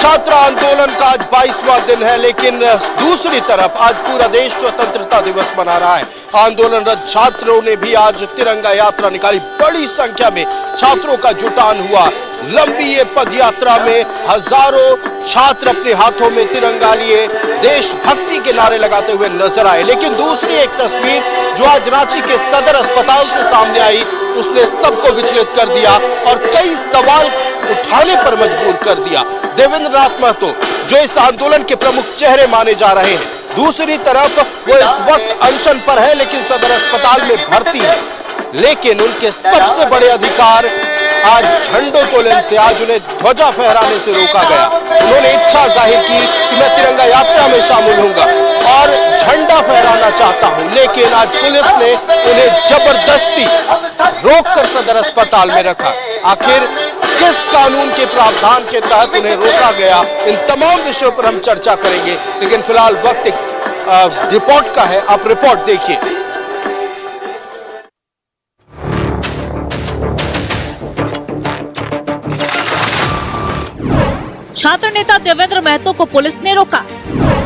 छात्र आंदोलन का आज 22वां दिन है, लेकिन दूसरी तरफ आज पूरा देश स्वतंत्रता दिवस मना रहा है। आंदोलनरत छात्रों ने भी आज तिरंगा यात्रा निकाली। बड़ी संख्या में छात्रों का जुटान हुआ। लंबी ये पद यात्रा में हजारों छात्र अपने हाथों में तिरंगा लिए देशभक्ति के नारे लगाते हुए नजर आए। लेकिन दूसरी एक तस्वीर जो आज रांची के सदर अस्पताल से सामने आई, उसने सबको विचलित कर दिया और कई सवाल उठाने पर मजबूर कर दिया। देवेंद्र नाथ महतो जो इस आंदोलन के प्रमुख चेहरे माने जा रहे हैं, दूसरी तरफ वो इस वक्त अनशन पर है लेकिन सदर अस्पताल में भर्ती है। लेकिन उनके सबसे बड़े अधिकार आज झंडोत्तोलन से, आज उन्हें ध्वजा फहराने से रोका गया। उन्होंने इच्छा जाहिर की कि मैं तिरंगा यात्रा में शामिल होऊंगा और झंडा फहराना चाहता हूं, लेकिन आज पुलिस ने उन्हें जबरदस्ती रोककर सदर अस्पताल में रखा। आखिर किस कानून के प्रावधान के तहत उन्हें रोका गया, इन तमाम विषयों पर हम चर्चा करेंगे। लेकिन फिलहाल वक्त एक रिपोर्ट का है, आप रिपोर्ट देखिए। छात्र नेता देवेंद्र महतो को पुलिस ने रोका।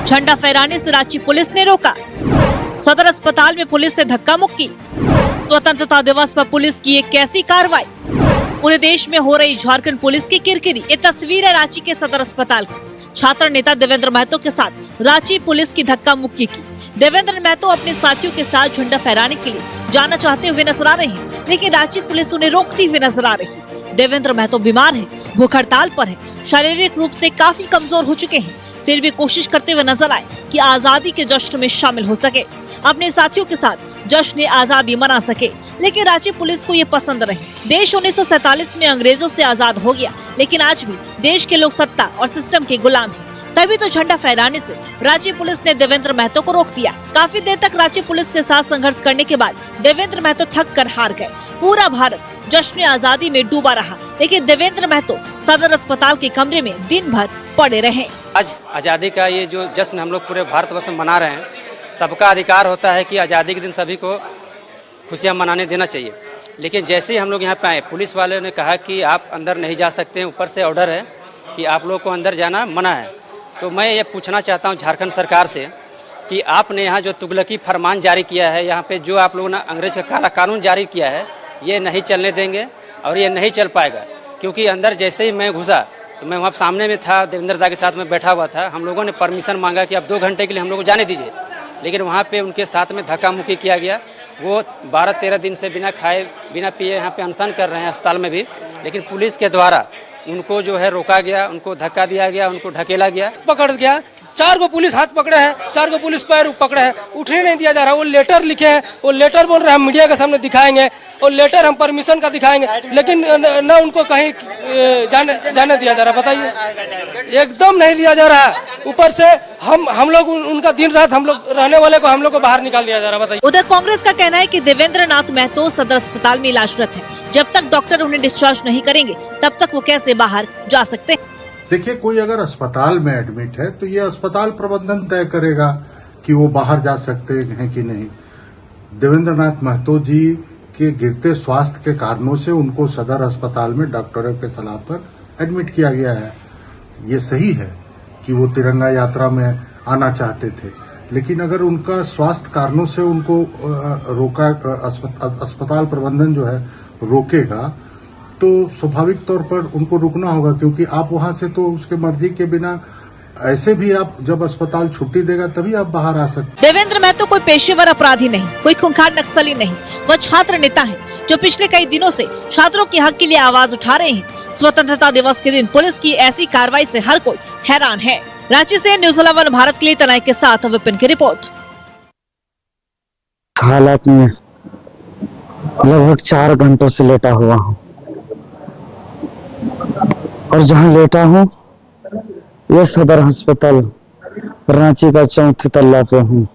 झंडा फहराने से रांची पुलिस ने रोका। सदर अस्पताल में पुलिस से धक्का मुक्की। स्वतंत्रता दिवस पर पुलिस की एक कैसी कार्रवाई। पूरे देश में हो रही झारखंड पुलिस की किरकिरी। ये तस्वीर है रांची के सदर अस्पताल की। छात्र नेता देवेंद्र महतो के साथ रांची पुलिस की धक्का मुक्की की। देवेंद्र महतो अपने साथियों के साथ झंडा फहराने के लिए जाना चाहते हुए नजर आ रहे हैं, लेकिन रांची पुलिस उन्हें रोकती हुई नजर आ रही। देवेंद्र महतो बीमार है, भूख हड़ताल पर है, शारीरिक रूप से काफी कमजोर हो चुके हैं, फिर भी कोशिश करते हुए नजर आए कि आजादी के जश्न में शामिल हो सके, अपने साथियों के साथ जश्न आजादी मना सके। लेकिन रांची पुलिस को ये पसंद नहीं। देश 1947 में अंग्रेजों से आजाद हो गया, लेकिन आज भी देश के लोग सत्ता और सिस्टम के गुलाम हैं। तभी तो झंडा फहराने से रांची पुलिस ने देवेंद्र महतो को रोक दिया। काफी देर तक रांची पुलिस के साथ संघर्ष करने के बाद देवेंद्र महतो थक कर हार गए। पूरा भारत जश्न आजादी में डूबा रहा, लेकिन देवेंद्र महतो सदर अस्पताल के कमरे में दिन भर पड़े रहे। आज आज़ादी का ये जो जश्न हम लोग पूरे भारतवर्ष में मना रहे हैं, सबका अधिकार होता है कि आज़ादी के दिन सभी को खुशियाँ मनाने देना चाहिए। लेकिन जैसे ही हम लोग यहाँ पे आए, पुलिस वाले ने कहा कि आप अंदर नहीं जा सकते हैं, ऊपर से ऑर्डर है कि आप लोग को अंदर जाना मना है। तो मैं ये पूछना चाहता हूँ झारखंड सरकार से कि आपने यहाँ जो तुगलकी फरमान जारी किया है, यहाँ पे जो आप लोगों ने अंग्रेज का काला कानून जारी किया है, ये नहीं चलने देंगे और ये नहीं चल पाएगा। क्योंकि अंदर जैसे ही मैं घुसा तो मैं वहाँ सामने में था, देवेंद्र दा के साथ में बैठा हुआ था। हम लोगों ने परमिशन मांगा कि आप 2 घंटे के लिए हम लोग को जाने दीजिए, लेकिन वहाँ पे उनके साथ में धक्का मुक्की किया गया। वो 12-13 दिन से बिना खाए बिना पिए यहाँ पे अनशन कर रहे हैं अस्पताल में भी, लेकिन पुलिस के द्वारा उनको जो है रोका गया, उनको धक्का दिया गया, उनको ढकेला गया, पकड़ गया। 4 को पुलिस हाथ पकड़े हैं, 4 को पुलिस पैर पकड़े हैं, उठने नहीं दिया जा रहा। वो लेटर लिखे हैं, वो लेटर बोल रहे हैं हम मीडिया के सामने दिखाएंगे, और लेटर हम परमिशन का दिखाएंगे, लेकिन न उनको कहीं जाने दिया जा रहा। बताइए, एकदम नहीं दिया जा रहा। ऊपर से हम लोग उनका दिन रात हम लोग रहने वाले को हम लोग को बाहर निकाल दिया जा रहा। बताइए। उधर कांग्रेस का कहना है कि देवेंद्र नाथ महतो सदर अस्पताल में इलाजरत है। जब तक डॉक्टर उन्हें डिस्चार्ज नहीं करेंगे, तब तक वो कैसे बाहर जा सकते हैं। देखिए, कोई अगर अस्पताल में एडमिट है तो ये अस्पताल प्रबंधन तय करेगा कि वो बाहर जा सकते हैं कि नहीं। देवेंद्र नाथ महतो जी के गिरते स्वास्थ्य के कारणों से उनको सदर अस्पताल में डॉक्टरों के सलाह पर एडमिट किया गया है। ये सही है कि वो तिरंगा यात्रा में आना चाहते थे, लेकिन अगर उनका स्वास्थ्य कारणों से उनको रोका, अस्पताल प्रबंधन जो है रोकेगा, तो स्वाभाविक तौर पर उनको रुकना होगा। क्योंकि आप वहां से तो उसके मर्जी के बिना, ऐसे भी आप जब अस्पताल छुट्टी देगा तभी आप बाहर आ सकते। देवेंद्र महतो कोई पेशेवर अपराधी नहीं, कोई खूंखार नक्सली नहीं, वह छात्र नेता है जो पिछले कई दिनों से छात्रों के हक के लिए आवाज उठा रहे हैं। स्वतंत्रता दिवस के दिन पुलिस की ऐसी कार्रवाई से हर कोई हैरान है। रांची से न्यूज़ 11 भारत के लिए तनाई के साथ विपिन की रिपोर्ट। हालात में लगभग 4 घंटों से लेटा हुआ हूँ, और जहाँ लेटा हूँ ये सदर अस्पताल रांची का 4थे तल्ला पे हूँ,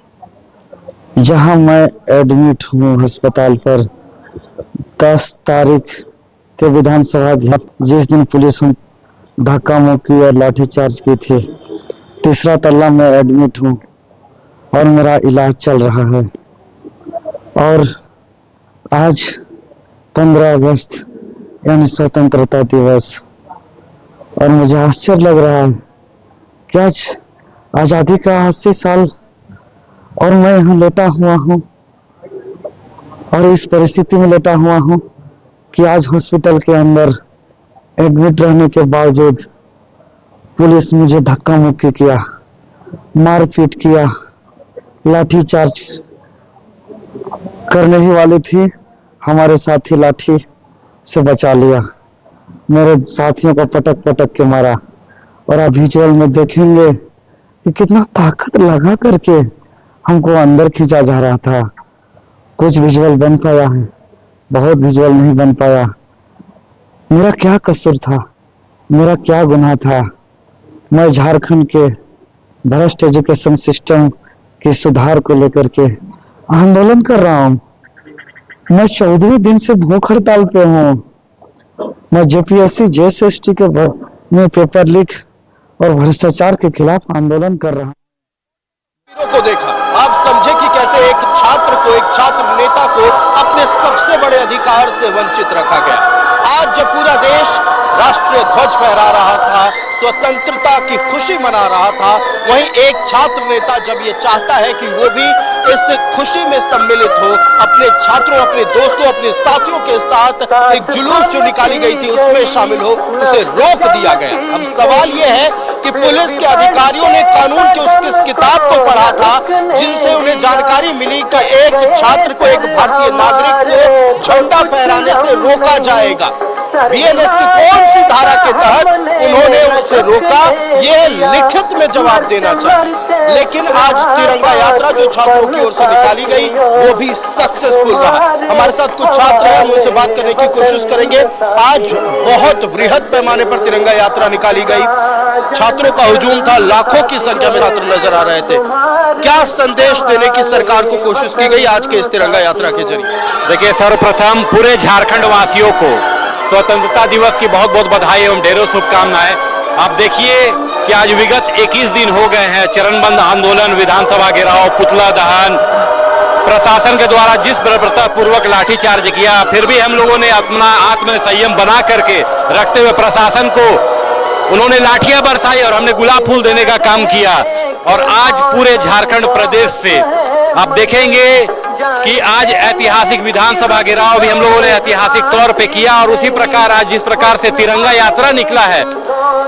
जहाँ मैं एडमिट हूँ अस्पताल पर 10 तारीख के विधानसभा जिस दिन पुलिस धक्का मुक्की और लाठीचार्ज की थी। 3रा तल्ला में एडमिट हूँ और मेरा इलाज चल रहा है। और आज 15 अगस्त यानी स्वतंत्रता दिवस, और मुझे आश्चर्य लग रहा है कि आज आजादी का 80 साल और मैं यहाँ लेटा हुआ हूँ और इस परिस्थिति में लेटा हुआ हूँ कि आज हॉस्पिटल के अंदर एडमिट रहने के बावजूद पुलिस मुझे धक्का मुक्की किया, मारपीट किया, लाठीचार्ज करने ही वाली थी। हमारे साथी लाठी से बचा लिया, मेरे साथियों को पटक पटक के मारा। और आप विजुअल में देखेंगे कि कितना ताकत लगा करके हमको अंदर खींचा जा रहा था। कुछ विजुअल बन पाया है, बहुत विजुअल नहीं बन पाया। मेरा क्या कसूर था, मेरा क्या गुनाह था? मैं झारखंड के भ्रष्ट एजुकेशन सिस्टम के सुधार को लेकर के आंदोलन कर रहा हूँ। मैं 14वें दिन से भूख हड़ताल पे हूँ। मैं जेपीएससी जेएसएसटी के में पेपर लीक और भ्रष्टाचार के खिलाफ आंदोलन कर रहा हूँ। को देखा, आप समझे कि कैसे एक छात्र को, एक छात्र नेता को अपने सबसे बड़े अधिकार से वंचित रखा गया। आज जब पूरा देश राष्ट्रीय ध्वज फहरा रहा था, स्वतंत्रता की खुशी मना रहा था, वहीं एक छात्र नेता जब ये चाहता है कि वो भी इस खुशी में सम्मिलित हो, अपने छात्रों, अपने दोस्तों, अपने साथियों के साथ एक जुलूस जो निकाली गई थी उसमें शामिल हो, उसे रोक दिया गया। अब सवाल ये है कि पुलिस के अधिकारियों ने कानून की उस किताब को पढ़ा था जिनसे उन्हें जानकारी मिली कि एक छात्र को, एक भारतीय नागरिक को झंडा फहराने से रोका जाएगा। बीएनएस की कौन सी धारा के तहत उन्होंने उससे रोका, ये लिखित में जवाब देना चाहिए। लेकिन आज तिरंगा यात्रा जो छात्रों की ओर से निकाली गई वो भी सक्सेसफुल रहा। हमारे साथ कुछ छात्र हैं, हम उनसे बात करने की कोशिश करेंगे। आज बहुत बृहद पैमाने पर तिरंगा यात्रा निकाली गई, छात्रों का हुजूम था, लाखों की संख्या में छात्र नजर आ रहे थे। क्या संदेश देने की सरकार को कोशिश की गई आज के इस तिरंगा यात्रा के जरिए? देखिए, सर्वप्रथम पूरे झारखंड वासियों को स्वतंत्रता दिवस की बहुत बहुत बधाई एवं ढेरों शुभकामनाएं। आप देखिए कि आज विगत 21 दिन हो गए हैं चरणबद्ध आंदोलन, विधानसभा घेराव, पुतला दहन, प्रशासन के द्वारा जिस बर्बरतापूर्वक लाठीचार्ज किया, फिर भी हम लोगों ने अपना आत्म संयम बना करके रखते हुए प्रशासन को उन्होंने लाठियां बरसाई और हमने गुलाब फूल देने का काम किया। और आज पूरे झारखंड प्रदेश से आप देखेंगे कि आज ऐतिहासिक विधानसभा घेराव भी हम लोगों ने ऐतिहासिक तौर पे किया। और उसी प्रकार आज जिस प्रकार से तिरंगा यात्रा निकला है,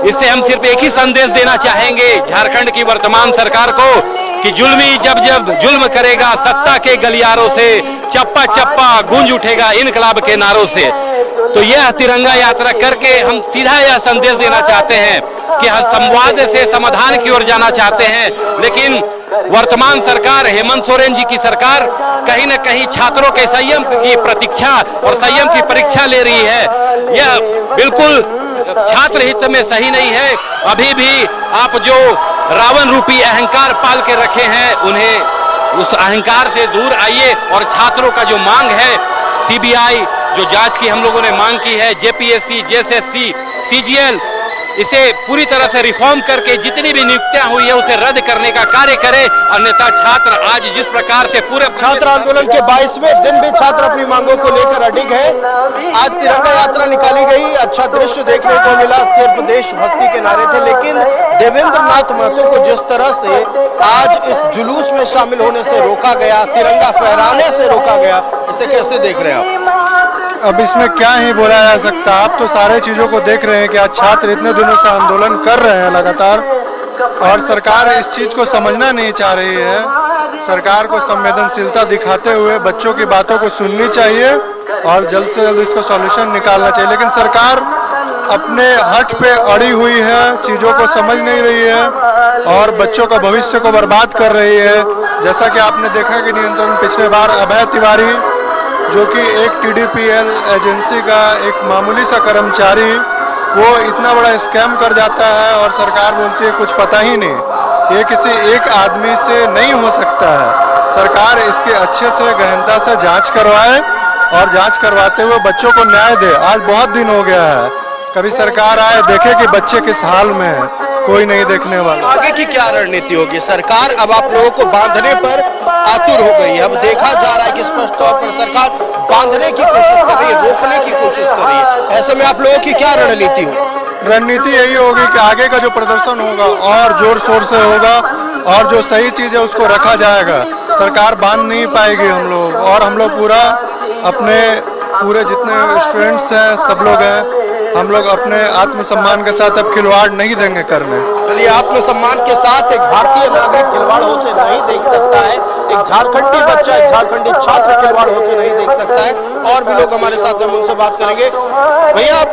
इससे हम सिर्फ एक ही संदेश देना चाहेंगे झारखंड की वर्तमान सरकार को कि जुल्मी जब जब जुल्म करेगा, सत्ता के गलियारों से चप्पा चप्पा गूंज उठेगा इनकलाब के नारों से। तो यह तिरंगा यात्रा करके हम सीधा यह संदेश देना चाहते हैं कि हम संवाद से समाधान की ओर जाना चाहते हैं। लेकिन वर्तमान सरकार, हेमंत सोरेन जी की सरकार, कहीं न कहीं छात्रों के संयम की प्रतीक्षा और संयम की परीक्षा ले रही है। यह बिल्कुल छात्र हित में सही नहीं है। अभी भी आप जो रावण रूपी अहंकार पाल के रखे हैं, उन्हें उस अहंकार से दूर आइए। और छात्रों का जो मांग है, सीबीआई जो जांच की हम लोगों ने मांग की है, जेपीएससी, जेएसएससी, सीजीएल, इसे पूरी तरह से रिफॉर्म करके जितनी भी नियुक्तियां हुई है उसे रद्द करने का कार्य करें। अन्यथा छात्र आज जिस प्रकार से पूरे छात्र आंदोलन के 22वें दिन भी छात्र अपनी मांगों को लेकर अडिग है। आज तिरंगा यात्रा निकाली गई, अच्छा दृश्य देखने को मिला, सिर्फ देशभक्ति के नारे थे। लेकिन देवेंद्र नाथ महतो को जिस तरह से आज इस जुलूस में शामिल होने से रोका गया, तिरंगा फहराने से रोका गया, इसे कैसे देख रहे हैं आप? अब इसमें क्या ही बोला जा सकता। आप तो सारे चीज़ों को देख रहे हैं कि आज छात्र इतने दिनों से आंदोलन कर रहे हैं लगातार, और सरकार इस चीज़ को समझना नहीं चाह रही है। सरकार को संवेदनशीलता दिखाते हुए बच्चों की बातों को सुननी चाहिए और जल्द से जल्द इसका सॉल्यूशन निकालना चाहिए। लेकिन सरकार अपने हट पे अड़ी हुई है, चीज़ों को समझ नहीं रही है और बच्चों का भविष्य को बर्बाद कर रही है। जैसा कि आपने देखा कि नियंत्रण पिछले बार अभय तिवारी, जो कि एक टीडीपीएल एजेंसी का एक मामूली सा कर्मचारी, वो इतना बड़ा स्कैम कर जाता है और सरकार बोलती है कुछ पता ही नहीं। ये किसी एक आदमी से नहीं हो सकता है। सरकार इसके अच्छे से गहनता से जांच करवाए और जांच करवाते हुए बच्चों को न्याय दे। आज बहुत दिन हो गया है, कभी सरकार आए देखे कि बच्चे किस हाल में है, कोई नहीं देखने वाला। आगे की क्या रणनीति होगी? सरकार अब आप लोगों को बांधने पर आतुर हो गई है। अब देखा जा रहा है कि स्पष्ट तौर पर सरकार बांधने की कोशिश कर रही है, रोकने की कोशिश कर रही है। ऐसे में आप लोगों की क्या रणनीति हो? रणनीति यही होगी कि आगे का जो प्रदर्शन होगा और जोर शोर से होगा और जो सही चीज़ है उसको रखा जाएगा। सरकार बांध नहीं पाएगी हम लोग, और हम लोग पूरे जितने स्टूडेंट्स हैं सब लोग हैं, हम लोग अपने आत्मसम्मान के साथ अब खिलवाड़ नहीं देंगे करने। चलिए, आत्मसम्मान के साथ एक भारतीय नागरिक खिलवाड़ होते नहीं देख सकता है, एक झारखंडी बच्चा, एक झारखंडी छात्र खिलवाड़ होते नहीं देख सकता है। और भी लोग हमारे साथ हैं, हम उनसे बात करेंगे। भैया,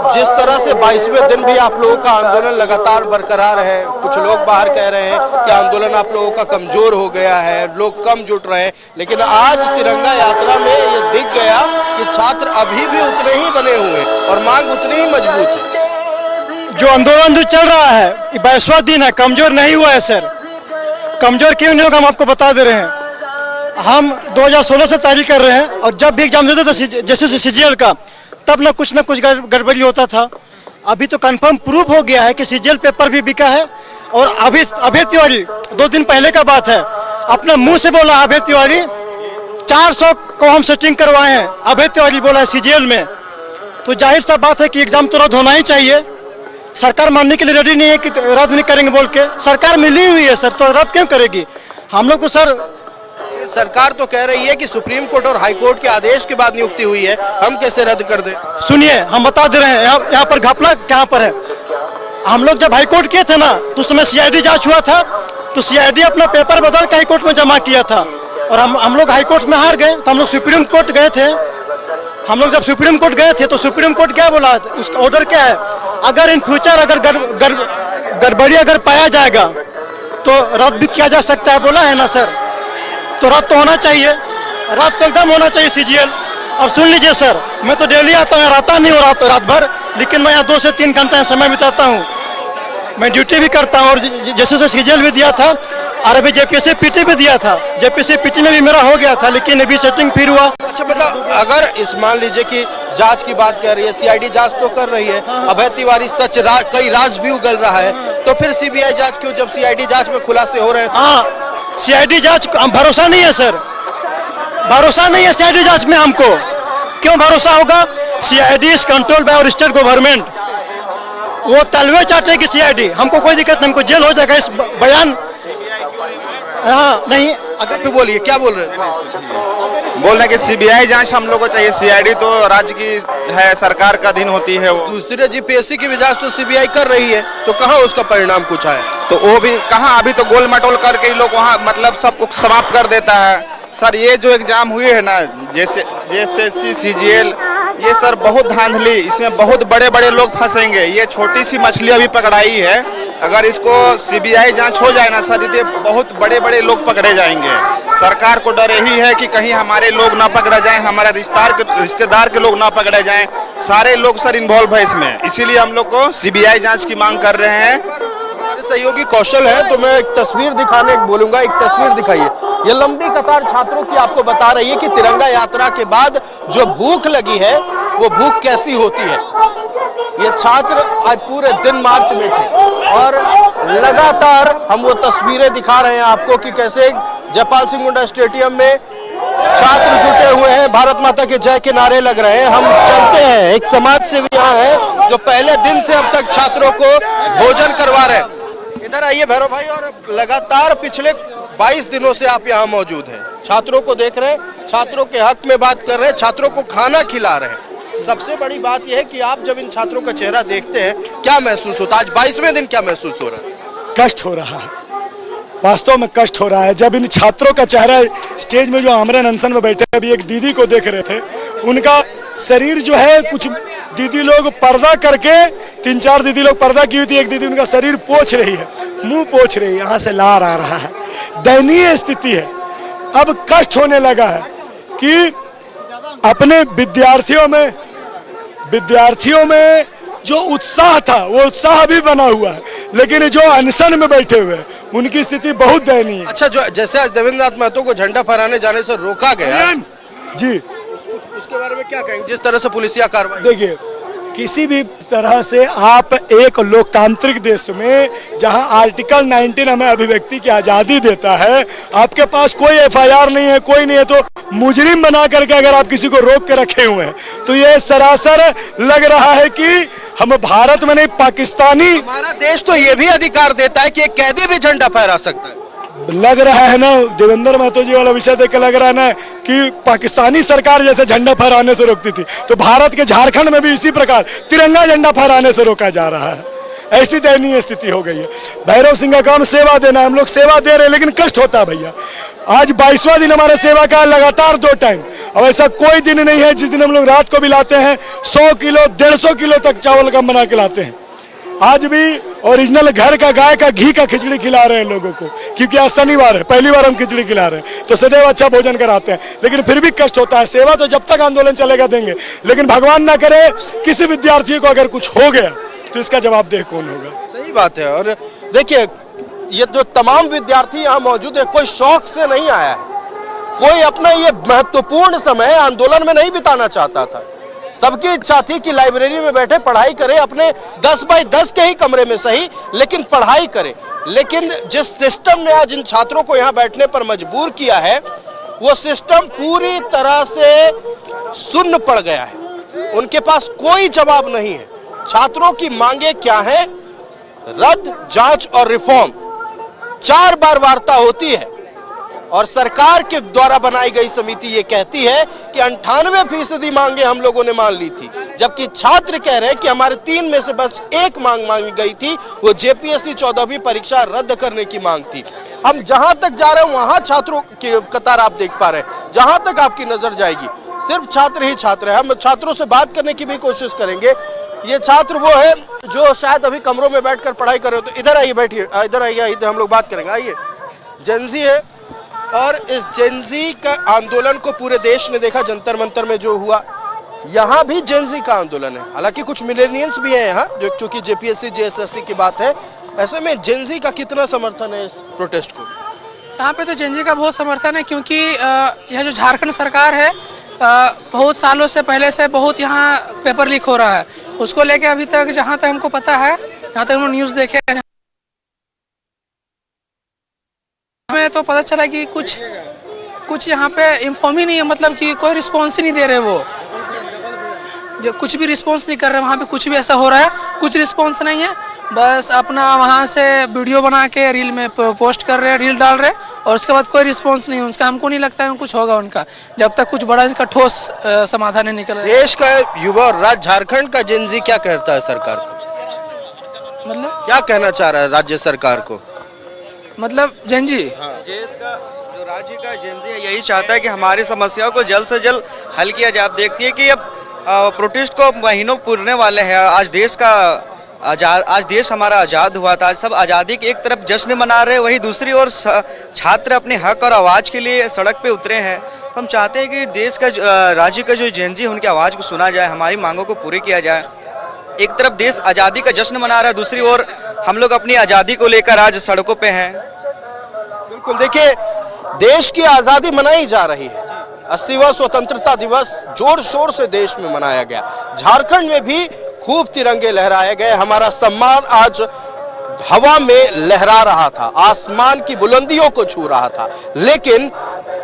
जिस तरह से 22वें दिन भी आप लोगों का आंदोलन लगातार बरकरार है, कुछ लोग बाहर कह रहे हैं कि आंदोलन आप लोगों का कमजोर हो गया है, लोग कम जुट रहे हैं, लेकिन आज तिरंगा यात्रा में ये दिख गया कि छात्र अभी भी उतने ही बने हुए और मांग उतनी ही मजबूत है। जो आंदोलन जो चल रहा है 22वां दिन है, कमजोर नहीं हुआ है सर। कमजोर क्यों नहीं होगा, हम आपको बता दे रहे हैं। हम 2016 से तैयारी कर रहे हैं और जब भी एग्जाम देते थे जैसे सीजीएल का, तब ना कुछ गड़बड़ी होता था। अभी तो कंफर्म प्रूफ हो गया है कि सीजीएल पेपर भी बिका है। और अभय तिवारी 2 दिन पहले का बात है, अपने मुंह से बोला अभय तिवारी 400 को हम सेटिंग करवाए हैं, अभय तिवारी बोला है सीजीएल में। तो जाहिर सा बात है कि एग्जाम तो रद्द होना ही चाहिए। सरकार मानने के लिए रेडी नहीं है कि रद्द नहीं करेंगे बोल के। सरकार मिली हुई है सर, तो रद्द क्यों करेगी? हम लोग तो सर, सरकार तो कह रही है कि सुप्रीम कोर्ट और हाई कोर्ट के आदेश के बाद नियुक्ति हुई है, हम कैसे रद्द कर दें? सुनिए, हम बता दे रहे हैं यहाँ पर घपला कहाँ पर है। हम लोग जब हाई कोर्ट किए थे ना, तो उस समय सीआईडी जांच हुआ था, तो सीआईडी अपना पेपर बदल के हाई कोर्ट में जमा किया था और हम लोग हाई कोर्ट में हार गए। तो हम लोग सुप्रीम कोर्ट गए थे। हम लोग जब सुप्रीम कोर्ट गए थे तो सुप्रीम कोर्ट क्या बोला, उसका ऑर्डर क्या है, अगर इन फ्यूचर अगर गड़बड़ी अगर पाया जाएगा तो रद्द भी किया जा सकता है, बोला है ना सर। तो रद्द तो होना चाहिए, रद्द तो एकदम होना चाहिए सीजीएल। और सुन लीजिए सर, मैं तो डेली आता हूँ, रहता नहीं हो रात भर, लेकिन मैं यहाँ 2 से 3 घंटा समय बिताता हूँ। मैं ड्यूटी भी करता हूँ और जैसे सीजीएल भी दिया था और अभी जेपीएससी पीटी भी दिया था। जेपीएससी पीटी में भी मेरा हो गया था, लेकिन अभी सेटिंग फिर हुआ। अच्छा, मतलब अगर इस मान लीजिए कि जांच की बात कर रही है, सीआईडी जांच तो कर रही है, अभय तिवारी सच कई राज भी उगल रहा है, तो फिर सीबीआई जांच क्यों, जब सीआईडी जांच में खुलासे हो रहे हैं? हाँ, सीआईडी जांच भरोसा नहीं है सर, भरोसा नहीं है सीआईडी जांच में। हमको क्यों भरोसा होगा? CID is control by our state government. वो तलवे चाटेगी सीआईडी, हमको कोई दिक्कत नहीं, हमको जेल हो जाएगा इस बयान। हाँ नहीं, अगर भी बोलिए, क्या बोल रहे हैं? बोल रहे हैं कि सीबीआई जांच हम लोग को चाहिए। सीआईडी तो राज्य की है, सरकार का अधीन होती है। वो दूसरे जीपीएससी की भी जांच तो सीबीआई कर रही है, तो कहाँ उसका परिणाम कुछ आया? तो वो भी कहाँ, अभी तो गोल मटोल करके लोग वहाँ मतलब सब कुछ समाप्त कर देता है सर। ये जो एग्जाम हुए है ना, जैसे जेएसएससी सीजीएल, ये सर बहुत धांधली, इसमें बहुत बड़े बड़े लोग फंसेंगे। ये छोटी सी मछली अभी पकड़ाई है, अगर इसको सीबीआई जांच हो जाए ना सर, ये बहुत बड़े बड़े लोग पकड़े जाएंगे। सरकार को डर यही है कि कहीं हमारे लोग ना पकड़े जाएं, हमारे रिश्तेदार के लोग ना पकड़े जाएं। सारे लोग सर इन्वॉल्व है इसमें, इसीलिए हम लोग को सीबीआई जांच की मांग कर रहे हैं। हमारे सहयोगी कौशल है, तो मैं एक तस्वीर दिखाने बोलूंगा, एक तस्वीर दिखाइए। ये लंबी कतार छात्रों की आपको बता रही है कि तिरंगा यात्रा के बाद जो भूख लगी है वो भूख कैसी होती है। ये छात्र आज पूरे दिन मार्च में थे और लगातार हम वो तस्वीरें दिखा रहे हैं आपको कि कैसे जयपाल सिंह मुंडा स्टेडियम में छात्र जुटे हुए हैं, भारत माता के जय के नारे लग रहे हैं। हम चलते हैं, एक समाज सेवी यहाँ है जो पहले दिन से अब तक छात्रों को भोजन करवा रहे हैं। इधर आइए भैरव भाई। और लगातार पिछले 22 दिनों से आप यहाँ मौजूद हैं, छात्रों को देख रहे हैं, छात्रों के हक में बात कर रहे हैं, छात्रों को खाना खिला रहे हैं। सबसे बड़ी बात यह है कि आप जब इन छात्रों का चेहरा देखते हैं, क्या महसूस होता है? आज 22वें दिन क्या महसूस हो रहा है? कष्ट हो रहा है, वास्तव में कष्ट हो रहा है। जब इन छात्रों का चेहरा, स्टेज में जो आमरण अनशन में बैठे अभी एक दीदी को देख रहे थे, उनका शरीर जो है, कुछ दीदी लोग पर्दा करके, 3-4 दीदी लोग पर्दा की हुई थी, एक दीदी उनका शरीर पोंछ रही है, मुंह पोंछ रही है, यहाँ से लार आ रहा है। दयनीय स्थिति है। अब कष्ट होने लगा है कि अपने विद्यार्थियों में जो उत्साह था वो उत्साह भी बना हुआ है, लेकिन जो अनशन में बैठे हुए हैं उनकी स्थिति बहुत दयनीय है। अच्छा, जो जैसे आज देवेंद्र नाथ महतो को झंडा फहराने जाने से रोका गया जी, उसके बारे में क्या कहेंगे? जिस तरह से पुलिसिया कार्रवाई, देखिए किसी भी तरह से आप एक लोकतांत्रिक देश में जहां आर्टिकल 19 हमें अभिव्यक्ति की आज़ादी देता है, आपके पास कोई एफआईआर नहीं है, कोई नहीं है, तो मुजरिम बना करके अगर आप किसी को रोक के रखे हुए हैं तो ये सरासर लग रहा है कि हम भारत में नहीं पाकिस्तानी। हमारा देश तो ये भी अधिकार देता है कि एक कैदी भी झंडा फहरा सकता है। लग रहा है ना, देवेंद्र महतो जी वाला विषय देख के लग रहा है ना कि पाकिस्तानी सरकार जैसे झंडा फहराने से रोकती थी, तो भारत के झारखंड में भी इसी प्रकार तिरंगा झंडा फहराने से रोका जा रहा है। ऐसी दयनीय स्थिति हो गई है। भैरव सिंह का काम सेवा देना, हम लोग सेवा दे रहे हैं, लेकिन कष्ट होता है भैया। आज 22वां दिन हमारा सेवा का, लगातार 2 टाइम। अब ऐसा कोई दिन नहीं है जिस दिन हम लोग रात को भी लाते हैं 100 किलो 150 किलो तक चावल का बना के लाते हैं। आज भी ओरिजिनल घर का गाय का घी का खिचड़ी खिला रहे हैं लोगों को, क्योंकि आज शनिवार है, पहली बार हम खिचड़ी खिला रहे हैं, तो सदैव अच्छा भोजन कराते हैं। लेकिन फिर भी कष्ट होता है। सेवा तो जब तक आंदोलन चलेगा देंगे, लेकिन भगवान ना करे किसी विद्यार्थी को अगर कुछ हो गया तो इसका जवाबदेह कौन होगा? सही बात है। और देखिए, ये जो तमाम विद्यार्थी यहाँ मौजूद है, कोई शौक से नहीं आया है, कोई अपना ये महत्वपूर्ण समय आंदोलन में नहीं बिताना चाहता था। सबकी इच्छा थी कि लाइब्रेरी में बैठे पढ़ाई करें, अपने 10 बाई 10 के ही कमरे में सही, लेकिन पढ़ाई करें। लेकिन जिस सिस्टम ने आज इन छात्रों को यहाँ बैठने पर मजबूर किया है, वो सिस्टम पूरी तरह से शून्य पड़ गया है। उनके पास कोई जवाब नहीं है। छात्रों की मांगे क्या है? रद्द, जांच और रिफॉर्म। 4 बार वार्ता होती है और सरकार के द्वारा बनाई गई समिति ये कहती है कि 98% मांगे हम लोगों ने मान ली थी, जबकि छात्र कह रहे हैं कि हमारे 3 में से बस 1 मांग मांगी गई थी, वो जेपीएससी 14वीं परीक्षा रद्द करने की मांग थी। हम जहां तक जा रहे हैं वहां छात्रों की कतार आप देख पा रहे हैं। जहां तक आपकी नजर जाएगी सिर्फ छात्र ही छात्र है। हम छात्रों से बात करने की भी कोशिश करेंगे। ये छात्र वो है जो शायद अभी कमरों में बैठकर पढ़ाई कर रहे हो, तो इधर आइए, बैठिए, इधर आइए, इधर हम लोग बात करेंगे। आइए। जेनजी है और इस जेनजी का आंदोलन को पूरे देश ने देखा। जंतर मंतर में जो हुआ, यहाँ भी जेनजी का आंदोलन है। हालांकि कुछ मिलेनियंस भी हैं यहाँ, जो क्योंकि जेपीएससी जेएसएससी की बात है। ऐसे में जेनजी का कितना समर्थन है इस प्रोटेस्ट को? यहाँ पे तो जेनजी का बहुत समर्थन है, क्योंकि यह जो झारखंड सरकार है, बहुत सालों से पहले से बहुत यहाँ पेपर लीक हो रहा है। उसको लेके अभी तक जहाँ तक हमको पता है, यहाँ तक हम न्यूज़ देखे, हमें तो पता चला कि कुछ यहाँ पे इन्फॉर्म ही नहीं है, मतलब कि कोई रिस्पॉन्स ही नहीं दे रहे। वो जो कुछ भी रिस्पॉन्स नहीं कर रहे, वहाँ पे कुछ भी ऐसा हो रहा है, कुछ रिस्पॉन्स नहीं है। बस अपना वहाँ से वीडियो बना के रील में पोस्ट कर रहे हैं, रील डाल रहे हैं, और उसके बाद कोई रिस्पॉन्स नहीं है उसका। हमको नहीं लगता है कुछ होगा उनका, जब तक कुछ बड़ा इसका ठोस समाधान नहीं निकल। देश का युवा और राज्य झारखंड का जेनजी क्या कहता है सरकार को? मतलब क्या कहना चाह रहा है राज्य सरकार को? मतलब जेनजी देश का जो राज्य का जेनजी है, यही चाहता है कि हमारी समस्याओं को जल्द से जल्द हल किया जाए। आप देखिए कि अब प्रोटेस्ट को महीनों पूरने वाले हैं। आज देश हमारा आज़ाद हुआ था। आज सब आज़ादी के एक तरफ जश्न मना रहे हैं, वही दूसरी ओर छात्र अपने हक और आवाज़ के लिए सड़क पे उतरे हैं। तो हम चाहते हैं कि देश का राज्य का जो जेनजी है, उनकी आवाज़ को सुना जाए, हमारी मांगों को पूरी किया जाए। एक तरफ देश आज़ादी का जश्न मना रहा है, दूसरी ओर हम लोग अपनी आज़ादी को लेकर आज सड़कों पे हैं। बिल्कुल, देखिए, देश की आज़ादी मनाई जा रही है। 80वां स्वतंत्रता दिवस जोर शोर से देश में मनाया गया। झारखंड में भी खूब तिरंगे लहराए गए। हमारा सम्मान आज हवा में लहरा रहा था, आसमान की बुलंदियों को छू रहा था। लेकिन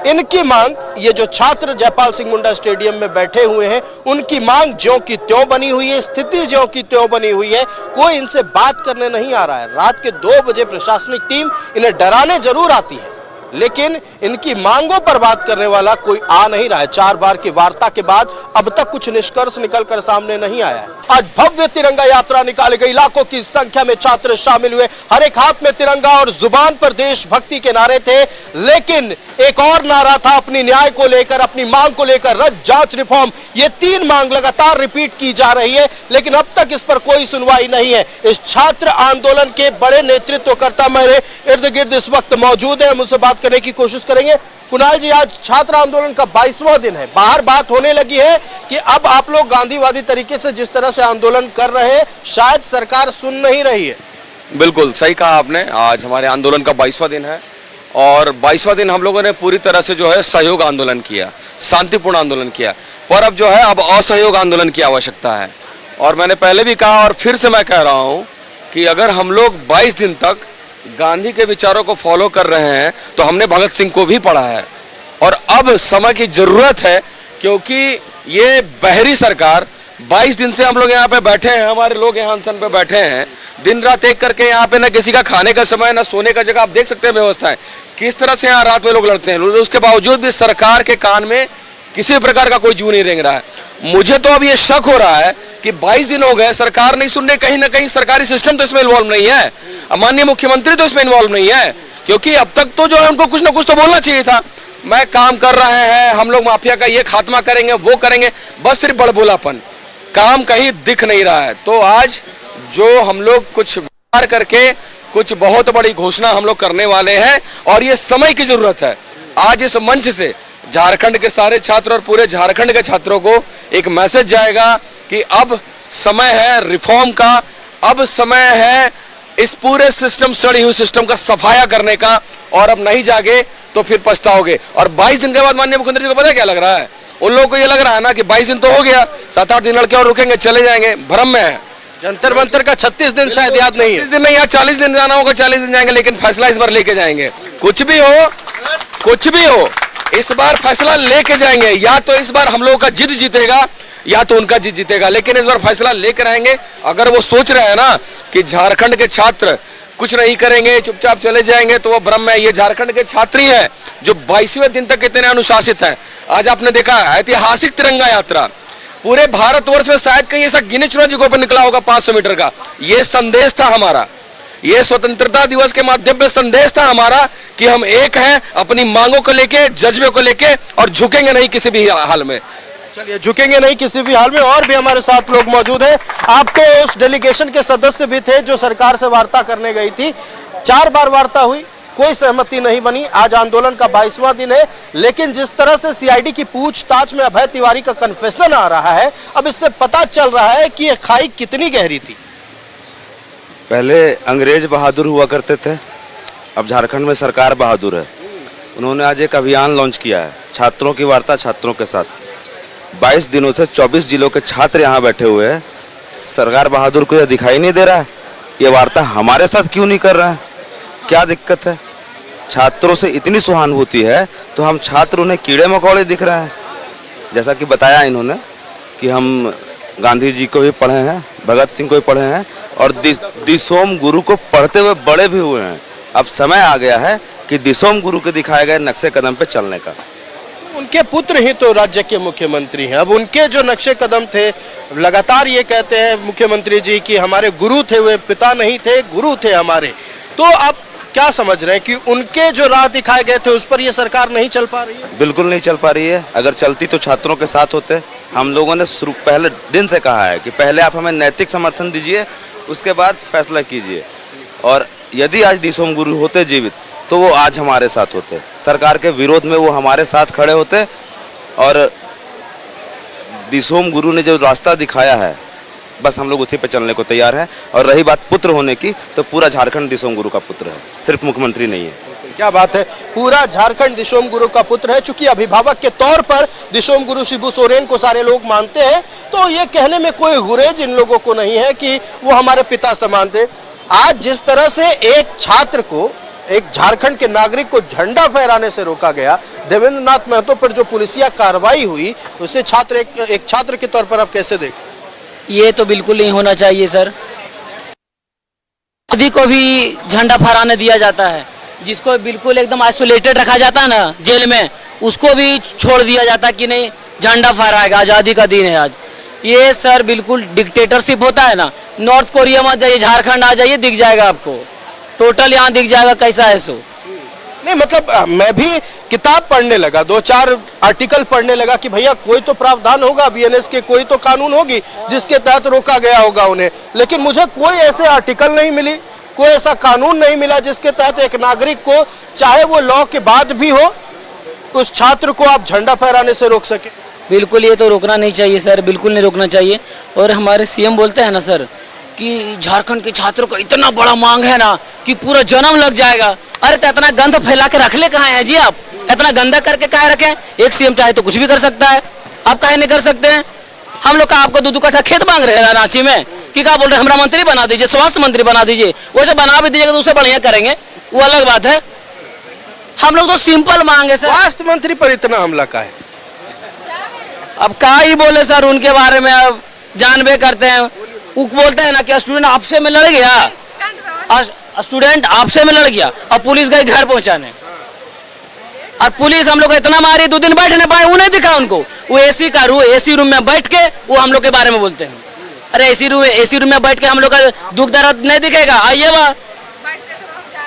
इनकी मांग, ये जो छात्र जयपाल सिंह मुंडा स्टेडियम में बैठे हुए हैं, उनकी मांग ज्यों की त्यों बनी हुई है, स्थिति ज्यों की त्यों बनी हुई है। कोई इनसे बात करने नहीं आ रहा है। रात के 2 बजे प्रशासनिक टीम इन्हें डराने जरूर आती है, लेकिन इनकी मांगों पर बात करने वाला कोई आ नहीं रहा है। 4 बार की वार्ता के बाद अब तक कुछ निष्कर्ष निकलकर सामने नहीं आया है। आज भव्य तिरंगा यात्रा निकाली गई, लाखों की संख्या में छात्र शामिल हुए, हर एक हाथ में तिरंगा और जुबान पर देशभक्ति के नारे थे। लेकिन एक और नारा था अपनी न्याय को लेकर, अपनी मांग को लेकर, रद्द, जांच, रिफॉर्म। ये 3 मांग लगातार रिपीट की जा रही है, लेकिन अब तक इस पर कोई सुनवाई नहीं है। इस छात्र आंदोलन के बड़े नेतृत्वकर्ता मेरे इर्द गिर्द इस वक्त मौजूद है, हम उनसे बात करने की कोशिश करेंगे। कुणाल जी, आज छात्र आंदोलन का 22वां दिन है। बाहर बात होने लगी है कि अब आप लोग गांधीवादी तरीके से जिस तरह से आंदोलन कर रहे हैं, शायद सरकार सुन नहीं रही है। बिल्कुल सही कहा आपने। आज हमारे आंदोलन का 22वां दिन है और 22वां दिन हम लोगों ने पूरी तरह से जो है सहयोग आंदोलन किया, शांतिपूर्ण आंदोलन किया। पर अब जो है अब असहयोग आंदोलन की आवश्यकता है। और मैंने पहले भी कहा और फिर से मैं कह रहा हूं कि अगर हम लोग 22 दिन तक गांधी के विचारों को फॉलो कर रहे हैं तो हमने भगत सिंह को भी पढ़ा है और अब समय की जरूरत है, क्योंकि ये बहरी सरकार 22 दिन से हम लोग यहाँ पे बैठे हैं, हमारे लोग यहाँ अनशन पे बैठे हैं, दिन रात एक करके यहाँ पे ना किसी का खाने का समय ना सोने का जगह। आप देख सकते हैं व्यवस्थाएं किस तरह से यहाँ रात में लोग लड़ते हैं। उसके बावजूद भी सरकार के कान में किसी प्रकार का कोई जू नहीं रेंग रहा है। मुझे तो अब ये शक हो रहा है कि 22 दिन हो गए सरकार नहीं सुन रही, कहीं ना कहीं सरकारी सिस्टम तो इसमें इन्वॉल्व नहीं है, माननीय मुख्यमंत्री तो इसमें इन्वॉल्व नहीं है, क्योंकि अब तक तो जो है उनको कुछ ना कुछ तो बोलना चाहिए था। मैं काम कर रहे हैं, हम लोग माफिया का ये खात्मा करेंगे, वो करेंगे, बस सिर्फ बड़बोलापन, काम कहीं दिख नहीं रहा है। तो आज जो हम लोग कुछ विचार करके कुछ बहुत बड़ी घोषणा हम लोग करने वाले हैं और ये समय की जरूरत है। आज इस मंच से झारखंड के सारे छात्र और पूरे झारखंड के छात्रों को एक मैसेज जाएगा कि अब समय है रिफॉर्म का, अब समय है इस पूरे सिस्टम, सड़ी हुई सिस्टम का सफाया करने का, और अब नहीं जागे तो फिर पछताओगे। और 22 दिन के बाद माननीय मुख्यमंत्री को पता है क्या लग रहा है? उन लोगों को ये लग रहा है ना कि 22 दिन तो हो गया, 7-8 दिन लड़के और रुकेंगे, चले जाएंगे, भ्रम में है। जंतर मंतर का 36 दिन शायद याद नहीं है। 36 दिन नहीं यार, 40 दिन जाना होगा, 40 दिन जाएंगे, लेकिन फैसला इस बार लेके जाएंगे। कुछ भी हो इस बार फैसला लेके जाएंगे। या तो इस बार हम लोगों का जिद जीतेगा या तो उनका जिद जीतेगा, लेकिन इस बार फैसला लेकर आएंगे। अगर वो सोच रहे हैं ना कि झारखंड के छात्र कुछ नहीं करेंगे, चुपचाप चले जाएंगे, तो वो भ्रम है। ये झारखंड के छात्र ही हैं जो 22वें दिन तक इतने अनुशासित हैं। आज आपने देखा ऐतिहासिक तिरंगा यात्रा पूरे भारतवर्ष में शायद कहीं ऐसा गिने चुने जगहों पर निकला होगा 500 मीटर का। ये संदेश था हमारा, ये स्वतंत्रता दिवस के माध्यम पे संदेश था हमारा कि हम एक हैं अपनी मांगों को लेके, जज्बे को लेके, और झुकेंगे नहीं किसी भी हाल में। चलिए, झुकेंगे नहीं किसी भी हाल में। और भी हमारे साथ लोग मौजूद हैं। आप तो उस डेलीगेशन के सदस्य भी थे जो सरकार से वार्ता करने गई थी। 4 बार वार्ता हुई, कोई सहमति नहीं बनी। आज आंदोलन का 22वां दिन है, लेकिन जिस तरह से सीआईडी की पूछताछ में अभय तिवारी का कन्फेशन आ रहा है, अब इससे पता चल रहा है कि ये खाई कितनी गहरी थी। पहले अंग्रेज बहादुर हुआ करते थे, अब झारखंड में सरकार बहादुर है। उन्होंने आज एक अभियान लॉन्च किया है, छात्रों की वार्ता छात्रों के साथ। 22 दिनों से 24 जिलों के छात्र यहाँ बैठे हुए हैं। सरकार बहादुर को यह दिखाई नहीं दे रहा है? ये वार्ता हमारे साथ क्यों नहीं कर रहे हैं? क्या दिक्कत है? छात्रों से इतनी सहानुभूति है तो हम छात्र उन्हें कीड़े मकोड़े दिख रहे हैं। जैसा कि बताया इन्होंने कि हम गांधी जी को भी पढ़े हैं, भगत सिंह को भी पढ़े हैं और दिसोम गुरु को पढ़ते हुए बड़े भी हुए हैं। अब समय आ गया है कि दिसोम गुरु के दिखाए गए नक्शे कदम पे चलने का। उनके पुत्र ही तो राज्य के मुख्यमंत्री हैं। अब उनके जो नक्शे कदम थे, लगातार ये कहते हैं मुख्यमंत्री जी कि हमारे गुरु थे, वे पिता नहीं थे, गुरु थे हमारे। तो आप क्या समझ रहे हैं कि उनके जो राह दिखाए गए थे उस पर ये सरकार नहीं चल पा रही है? बिल्कुल नहीं चल पा रही है। अगर चलती तो छात्रों के साथ होते। हम लोगों ने पहले दिन से कहा है कि पहले आप हमें नैतिक समर्थन दीजिए, उसके बाद फैसला कीजिए। और यदि आज दिसोम गुरु होते जीवित तो वो आज हमारे साथ होते, सरकार के विरोध में वो हमारे साथ खड़े होते। और दिसोम गुरु ने जो रास्ता दिखाया है, बस हम लोग उसी पे चलने को तैयार हैं। और रही बात पुत्र होने की, तो पूरा झारखंड दिसोम गुरु का पुत्र है, सिर्फ मुख्यमंत्री नहीं है। क्या बात है, पूरा झारखंड दिसोम गुरु का पुत्र है। चूंकि अभिभावक के तौर पर दिसोम गुरु शिबू सोरेन को सारे लोग मानते हैं, तो ये कहने में कोई गुरेज इन लोगों को नहीं है कि वो हमारे पिता समान थे। आज जिस तरह से एक छात्र को, एक झारखंड के नागरिक को झंडा फहराने से रोका गया, देवेंद्र नाथ महतो पर जो पुलिसिया कार्रवाई हुई, उससे छात्र एक छात्र के तौर पर आप कैसे देख? ये तो बिल्कुल नहीं होना चाहिए सर। यदि को भी झंडा फहराने दिया जाता है, जिसको बिल्कुल एकदम आइसोलेटेड रखा जाता है ना जेल में, उसको भी छोड़ दिया जाता है कि नहीं झंडा फहराएगा, आज़ादी का दिन है आज। ये सर बिल्कुल डिक्टेटरशिप होता है ना। नॉर्थ कोरिया में जाइए, झारखंड आ जाइए, दिख जाएगा आपको, टोटल यहाँ दिख जाएगा कैसा है सो। नहीं मतलब मैं भी किताब पढ़ने लगा, 2-4 आर्टिकल पढ़ने लगा कि भैया कोई तो प्रावधान होगा बीएनएस के, कोई तो कानून होगी जिसके तहत रोका गया होगा उन्हें। लेकिन मुझे कोई ऐसे आर्टिकल नहीं मिली, कोई ऐसा कानून नहीं मिला जिसके तहत एक नागरिक को, चाहे वो लॉ के बाद भी हो, उस छात्र को आप झंडा फहराने से रोक सके। बिल्कुल ये तो रोकना नहीं चाहिए सर, बिल्कुल नहीं रोकना चाहिए। और हमारे सीएम बोलते हैं ना सर कि झारखंड के छात्रों का इतना बड़ा मांग है ना कि पूरा जन्म लग जाएगा। अरे तो इतना गंद फैला के रख ले कहाँ है जी आप? इतना गंदा करके कहाँ रखें? एक सीएम चाहे तो कुछ भी कर सकता है, आप काहे नहीं कर सकते हैं? हम लोग का आपको 2-2 कट्ठा खेत मांग रहे हैं रांची में कि क्या बोल रहे हैं, हमारा मंत्री बना दीजिए, स्वास्थ्य मंत्री बना दीजिए। वैसे बना भी दीजिएगा तो उससे बढ़िया करेंगे, वो अलग बात है। हम लोग तो सिंपल मांगे सर। स्वास्थ्य मंत्री पर इतना हमला का है, अब क्या ही बोले सर उनके बारे में, अब जानबे करते हैं। वो बोलते हैं ना कि स्टूडेंट आपसे में लड़ गया, स्टूडेंट आपसे में लड़ गया और पुलिस गई घर पहुंचाने, और पुलिस हम लोग को इतना मारी 2 दिन बैठ नहीं पाए, उन्हें दिखा उनको। वो एसी रूम में बैठ के वो हम लोग के बारे में बोलते हैं। अरे एसी रूम में बैठ के हम लोग का दुख दर्द नहीं दिखेगा? आइए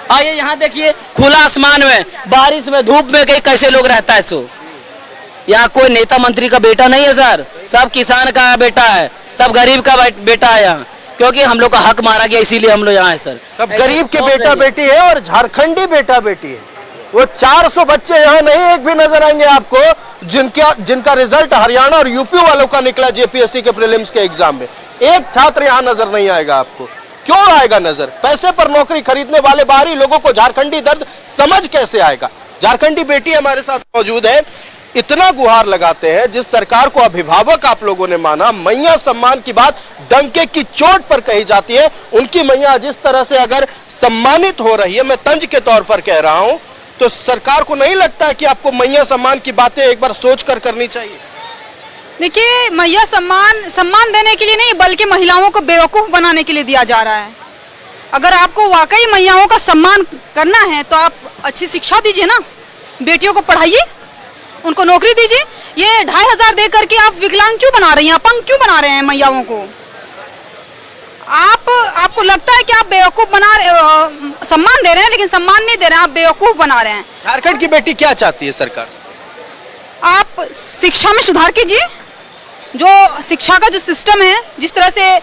आइए यहाँ देखिए, खुला आसमान में, बारिश में, धूप में कहीं कैसे लोग रहता है। सो यहाँ कोई नेता मंत्री का बेटा नहीं है सर, सब किसान का बेटा है, सब गरीब का बेटा है यहाँ, क्योंकि हम लोग का हक मारा गया इसीलिए हम लोग यहाँ है सर। सब गरीब के बेटा बेटी है और झारखंडी बेटा बेटी है। वो 400 बच्चे यहाँ नहीं एक भी नजर आएंगे आपको जिनका रिजल्ट हरियाणा और यूपी वालों का निकला जेपीएससी के प्रीलिम्स के एग्जाम में। एक छात्र यहाँ नजर नहीं आएगा आपको। क्यों आएगा नजर? पैसे पर नौकरी खरीदने वाले बाहरी लोगों को झारखंडी दर्द समझ कैसे आएगा? झारखंडी बेटी हमारे साथ मौजूद है, इतना गुहार लगाते हैं जिस सरकार को अभिभावक आप लोगों ने माना, मैया सम्मान की बात डंके की चोट पर कही जाती है। उनकी मैया जिस तरह से अगर सम्मानित हो रही है, मैं तंज के तौर पर कह रहा हूं, तो सरकार को नहीं लगता है कि आपको मैया सम्मान की बातें एक बार सोच कर करनी चाहिए? देखिए, मैया सम्मान देने के लिए नहीं, बल्कि महिलाओं को बेवकूफ बनाने के लिए दिया जा रहा है। अगर आपको वाकई मैयाओं का सम्मान करना है तो आप अच्छी शिक्षा दीजिए ना, बेटियों को पढ़ाइए, उनको नौकरी दीजिए। ये 2500 दे करके आप विकलांग क्यों बना रही हैं, अपंग क्यों बना रहे हैं मैयाओं को? आपको लगता है कि आप बेवकूफ सम्मान दे रहे हैं, लेकिन सम्मान नहीं दे रहे हैं, आप बेवकूफ बना रहे हैं। झारखंड की बेटी क्या चाहती है सरकार? आप शिक्षा में सुधार कीजिए। जो शिक्षा का जो सिस्टम है जिस तरह से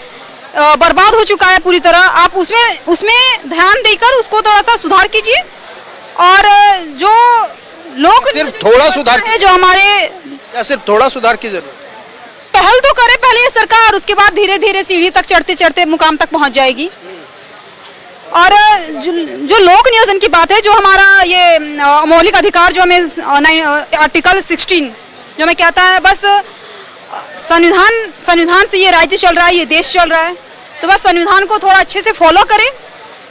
बर्बाद हो चुका है पूरी तरह, आप उसमें ध्यान देकर उसको थोड़ा सा सुधार कीजिए। और जो लोग सिर्फ थोड़ा सुधार है, जो हमारे या सिर्फ थोड़ा सुधार की जरूरत? पहल तो करे पहले ये सरकार, उसके बाद धीरे धीरे सीढ़ी तक चढ़ते चढ़ते मुकाम तक पहुंच जाएगी। और जो लोक नियोजन की बात है, जो हमारा ये मौलिक अधिकार जो हमें आर्टिकल 16 जो हमें कहता है, बस संविधान से ये राज्य चल रहा है, ये देश चल रहा है, तो बस संविधान को थोड़ा अच्छे से फॉलो करें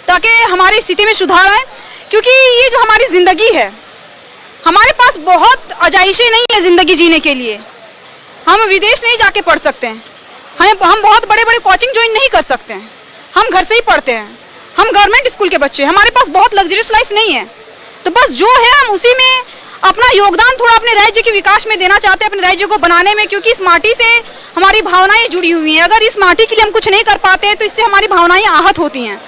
ताकि हमारी स्थिति में सुधार आए। क्योंकि ये जो हमारी जिंदगी है, हमारे पास बहुत अजाइशें नहीं है जिंदगी जीने के लिए। हम विदेश नहीं जाके पढ़ सकते हैं, हम बहुत बड़े बड़े कोचिंग ज्वाइन नहीं कर सकते हैं, हम घर से ही पढ़ते हैं, हम गवर्नमेंट स्कूल के बच्चे, हमारे पास बहुत लग्जरियस लाइफ नहीं है। तो बस जो है हम उसी में अपना योगदान थोड़ा अपने राज्य के विकास में देना चाहते हैं, अपने राज्य को बनाने में, क्योंकि इस माटी से हमारी भावनाएं जुड़ी हुई हैं। अगर इस माटी के लिए हम कुछ नहीं कर पाते हैं तो इससे हमारी भावनाएं आहत होती हैं।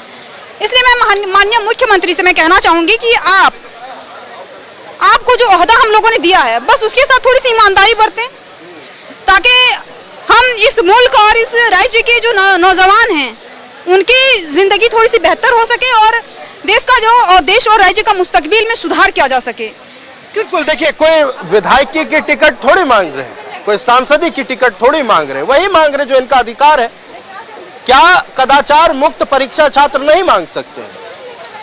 इसलिए मैं माननीय मुख्यमंत्री से मैं कहना चाहूंगी कि आपको जो ओहदा हम लोगों ने दिया है, बस उसके साथ थोड़ी सी ईमानदारी बरतें, ताकि हम इस मुल्क और इस राज्य के जो नौजवान हैं उनकी जिंदगी थोड़ी सी बेहतर हो सके और देश और राज्य का मुस्तकबिल में सुधार किया जा सके। बिल्कुल, देखिए, कोई विधायकी की टिकट थोड़ी मांग रहे हैं, कोई सांसदी की टिकट थोड़ी मांग रहे हैं, वही मांग रहे जो इनका अधिकार है। क्या कदाचार मुक्त परीक्षा छात्र नहीं मांग सकते हैं?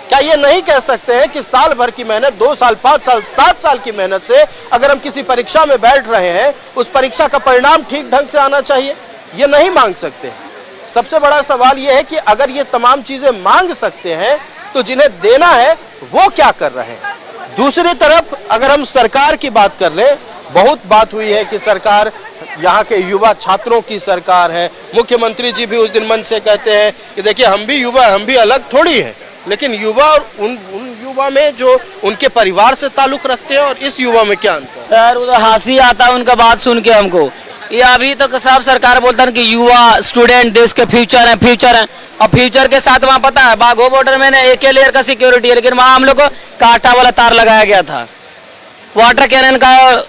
क्या ये नहीं कह सकते हैं कि साल भर की मेहनत, 2 साल, 5 साल, 7 साल की मेहनत से अगर हम किसी परीक्षा में बैठ रहे हैं, उस परीक्षा का परिणाम ठीक ढंग से आना चाहिए? ये नहीं मांग सकते। सबसे बड़ा सवाल ये है कि अगर ये तमाम चीजें मांग सकते हैं तो जिन्हें देना है वो क्या कर रहे हैं? दूसरी तरफ अगर हम सरकार की बात कर लें, बहुत बात हुई है कि सरकार यहाँ के युवा छात्रों की सरकार है। मुख्यमंत्री जी भी उस दिन मंच से कहते हैं कि देखिए, हम भी युवा, हम भी अलग थोड़ी है, लेकिन युवा और उन युवा में जो उनके परिवार से ताल्लुक रखते हैं और इस युवा में क्या अंतर? सर वो तो हंसी आता है उनका बात सुन के हमको। ये अभी तक सब सरकार बोलता है कि युवा स्टूडेंट देश के फ्यूचर हैं, और फ्यूचर के साथ वहाँ पता है बाघो बॉर्डर में एक लेयर का सिक्योरिटी है, लेकिन वहाँ हम लोग को कांटा वाला तार लगाया गया था, वाटर कैनन का